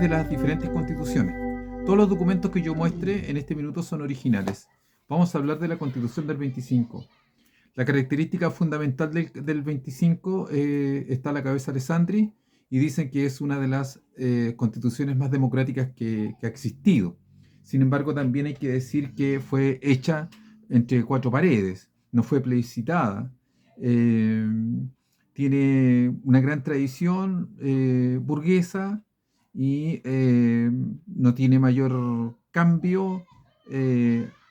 de las diferentes constituciones. Todos los documentos que yo muestre en este minuto son originales. Vamos a hablar de la Constitución del 25. La característica fundamental del 25 está a la cabeza de Sandri, y dicen que es una de las constituciones más democráticas que ha existido. Sin embargo, también hay que decir que fue hecha entre cuatro paredes, no fue plebiscitada. Eh, Tiene una gran tradición burguesa y no tiene mayor cambio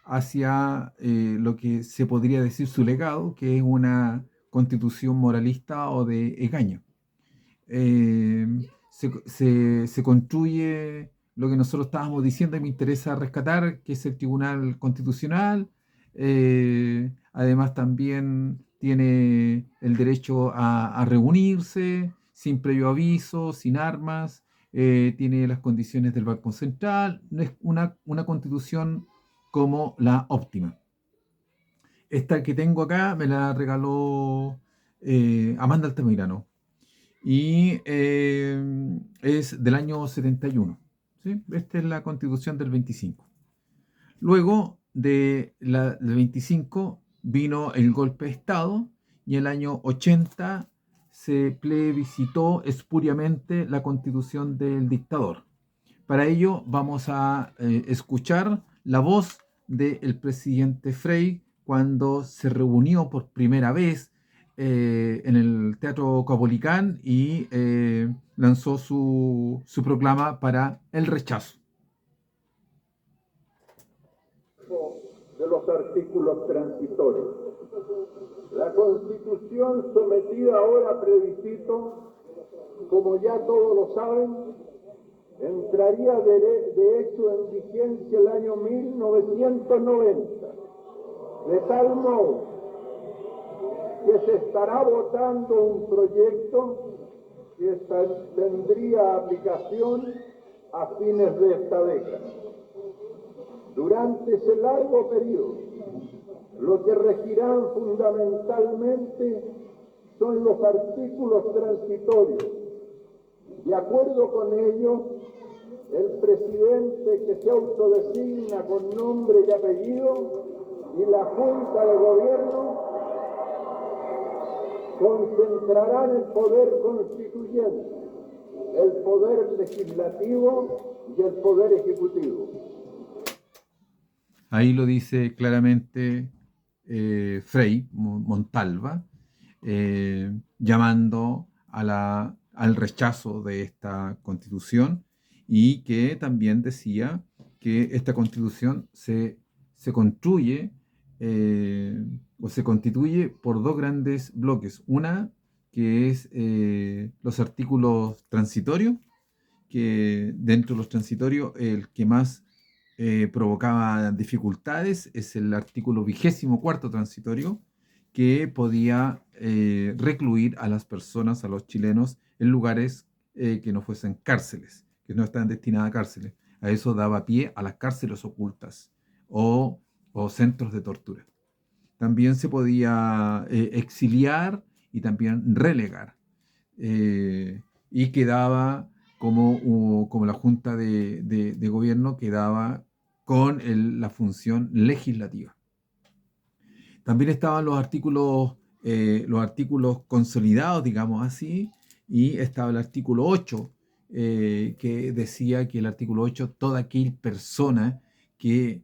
hacia lo que se podría decir su legado, que es una constitución moralista o de engaño. Eh, se construye lo que nosotros estábamos diciendo y me interesa rescatar, que es el Tribunal Constitucional. Además también tiene el derecho a reunirse sin previo aviso, sin armas. Tiene las condiciones del Banco Central. No es una constitución como la óptima. Esta que tengo acá me la regaló Amanda Altamirano y es del año 71. ¿Sí? Esta es la constitución del 25. Luego del 25 vino el golpe de Estado y en el año 80 se plebiscitó espuriamente la constitución del dictador. Para ello vamos a escuchar la voz del presidente Frei cuando se reunió por primera vez en el Teatro Caupolicán y lanzó su proclama para el rechazo. De los artículos transitorios. La Constitución sometida ahora a plebiscito, como ya todos lo saben, entraría de hecho en vigencia el año 1990, de tal modo que se estará votando un proyecto que tendría aplicación a fines de esta década. Durante ese largo periodo, lo que regirán fundamentalmente son los artículos transitorios. De acuerdo con ellos, el presidente que se autodesigna con nombre y apellido y la Junta de Gobierno concentrarán el poder constituyente, el poder legislativo y el poder ejecutivo. Ahí lo dice claramente Frei Montalva, llamando al rechazo de esta constitución, y que también decía que esta constitución se construye o se constituye por dos grandes bloques. Una que es los artículos transitorios, que dentro de los transitorios el que más provocaba dificultades es el artículo 24 transitorio, que podía recluir a las personas, a los chilenos, en lugares que no fuesen cárceles, que no estaban destinadas a cárceles. A eso daba pie a las cárceles ocultas o centros de tortura. También se podía exiliar y también relegar. Y quedaba como la Junta de Gobierno quedaba con la función legislativa. También estaban los artículos consolidados, digamos así, y estaba el artículo 8, que decía que el artículo 8, toda aquella persona que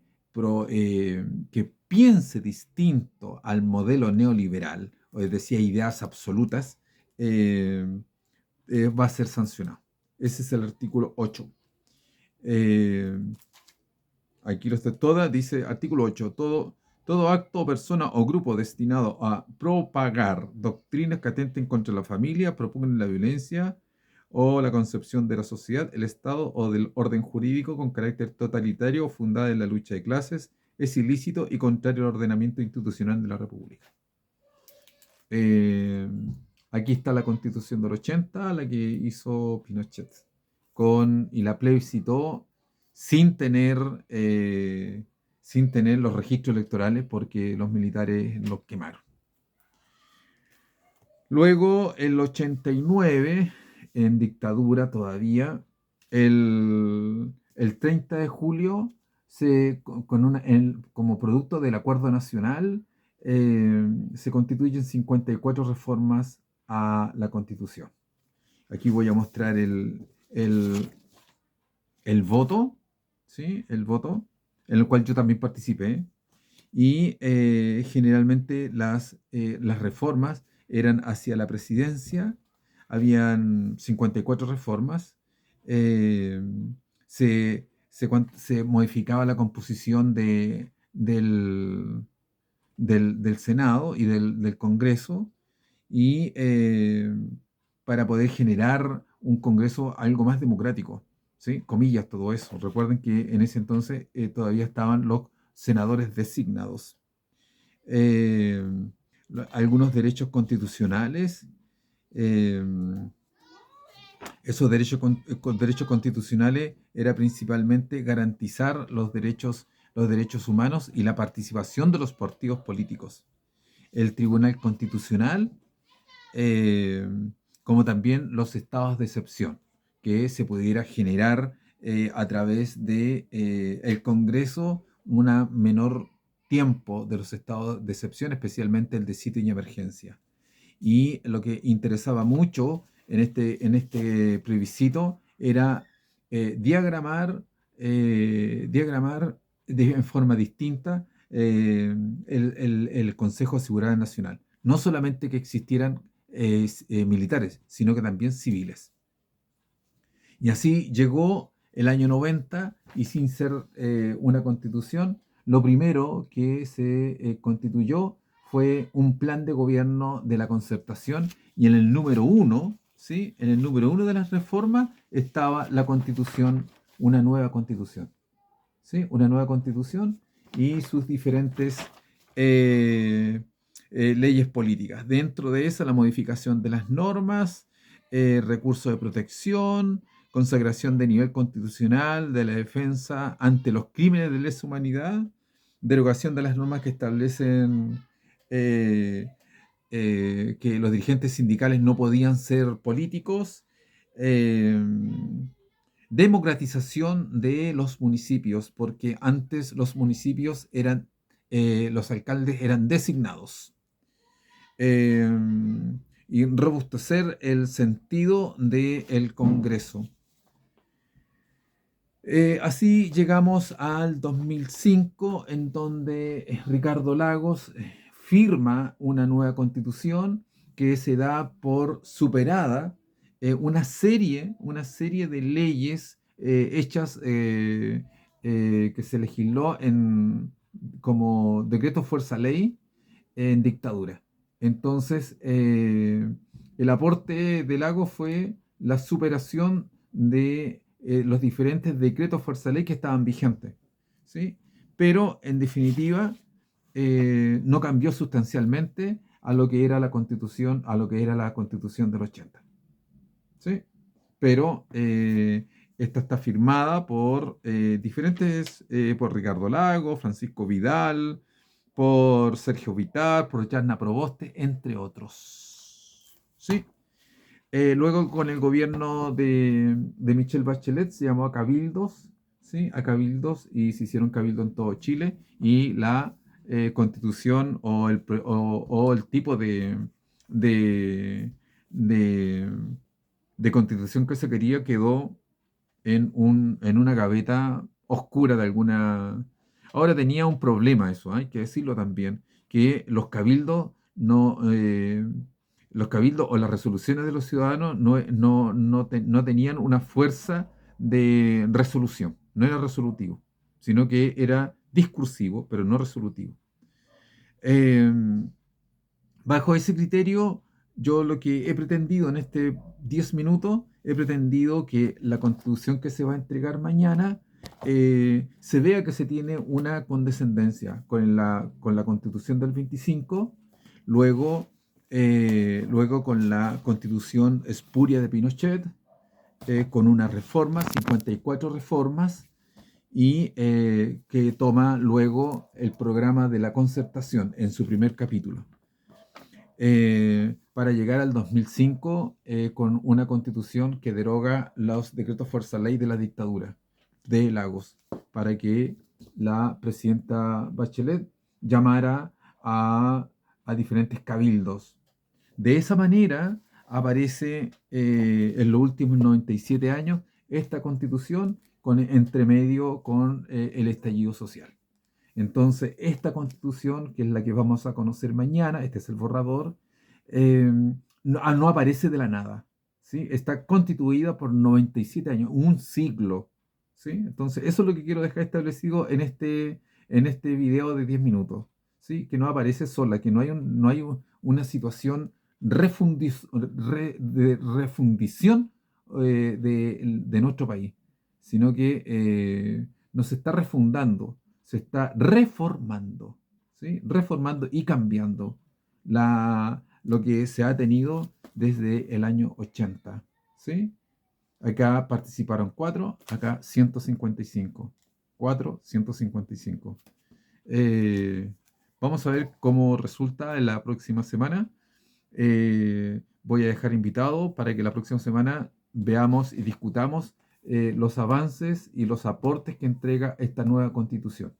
piense distinto al modelo neoliberal, o decía ideas absolutas, va a ser sancionado. Ese es el artículo 8. Aquí lo está dice artículo 8, todo acto, persona o grupo destinado a propagar doctrinas que atenten contra la familia, propugnen la violencia o la concepción de la sociedad, el Estado o del orden jurídico con carácter totalitario o fundada en la lucha de clases, es ilícito y contrario al ordenamiento institucional de la República. Aquí está la Constitución del 80, la que hizo Pinochet, y la plebiscitó sin tener los registros electorales, porque los militares los quemaron. Luego, el 89, en dictadura todavía, el 30 de julio, como producto del Acuerdo Nacional, se constituyen 54 reformas a la Constitución. Aquí voy a mostrar el voto, ¿sí? El voto, en el cual yo también participé. Y generalmente las reformas eran hacia la presidencia, habían 54 reformas, eh, se modificaba la composición del Senado y del Congreso, y para poder generar un Congreso algo más democrático, ¿sí? Comillas, todo eso. Recuerden que en ese entonces todavía estaban los senadores designados. Eh, Algunos derechos constitucionales, eh, esos derechos constitucionales era principalmente garantizar los derechos humanos y la participación de los partidos políticos. El Tribunal Constitucional, eh, como también los estados de excepción, que se pudiera generar a través de el Congreso una menor tiempo de los estados de excepción, especialmente el de sitio y emergencia. Y lo que interesaba mucho en este plebiscito era diagramar en forma distinta el Consejo de Seguridad Nacional. No solamente que existieran militares, sino que también civiles. Y así llegó el año 90 y sin ser una constitución, lo primero que se constituyó fue un plan de gobierno de la concertación, y en el número uno, ¿sí? En el número uno de las reformas estaba la constitución, una nueva constitución, ¿sí? Una nueva constitución y sus diferentes leyes políticas. Dentro de esa, la modificación de las normas, recursos de protección, consagración de nivel constitucional de la defensa ante los crímenes de lesa humanidad, derogación de las normas que establecen que los dirigentes sindicales no podían ser políticos, eh, democratización de los municipios, porque antes los municipios los alcaldes eran designados. Eh, y robustecer el sentido del Congreso. Así llegamos al 2005, en donde Ricardo Lagos firma una nueva constitución que se da por superada una serie de leyes hechas que se legisló como decreto fuerza ley en dictadura. Entonces, el aporte de Lagos fue la superación de los diferentes decretos fuerza ley que estaban vigentes, ¿sí? Pero, en definitiva, no cambió sustancialmente a lo que era la Constitución, del 80, ¿sí? Pero esta está firmada por por Ricardo Lagos, Francisco Vidal, por Sergio Vittar, por Yarna Proboste, entre otros. ¿Sí? Luego, con el gobierno de Michelle Bachelet, se llamó a cabildos, ¿sí? A cabildos, y se hicieron cabildos en todo Chile, y la constitución o el tipo de, de, de constitución que se quería quedó en una gaveta oscura de alguna. Ahora, tenía un problema eso, hay que decirlo también, que los cabildos o las resoluciones de los ciudadanos no tenían una fuerza de resolución, no era resolutivo, sino que era discursivo, pero no resolutivo. Eh, Bajo ese criterio, yo lo que he pretendido en este 10 minutos, he pretendido que la constitución que se va a entregar mañana se vea que se tiene una condescendencia con la constitución del 25, luego con la constitución espuria de Pinochet, con una reforma, 54 reformas, y que toma luego el programa de la concertación en su primer capítulo. para llegar al 2005 con una constitución que deroga los decretos fuerza ley de la dictadura de Lagos, para que la presidenta Bachelet llamara a diferentes cabildos. De esa manera aparece en los últimos 97 años esta constitución con entre medio con el estallido social. Entonces, esta constitución, que es la que vamos a conocer mañana, este es el borrador, no aparece de la nada, ¿sí? Está constituida por 97 años, un siglo, ¿sí? Entonces, eso es lo que quiero dejar establecido en este video de 10 minutos, ¿sí? Que no aparece sola, que no hay una situación de refundición de nuestro país, sino que no se está refundando, se está reformando, ¿sí? Reformando y cambiando lo que se ha tenido desde el año 80, ¿sí? Acá participaron 4, acá 155. 4, 155. Vamos a ver cómo resulta en la próxima semana. Voy a dejar invitado para que la próxima semana veamos y discutamos los avances y los aportes que entrega esta nueva constitución.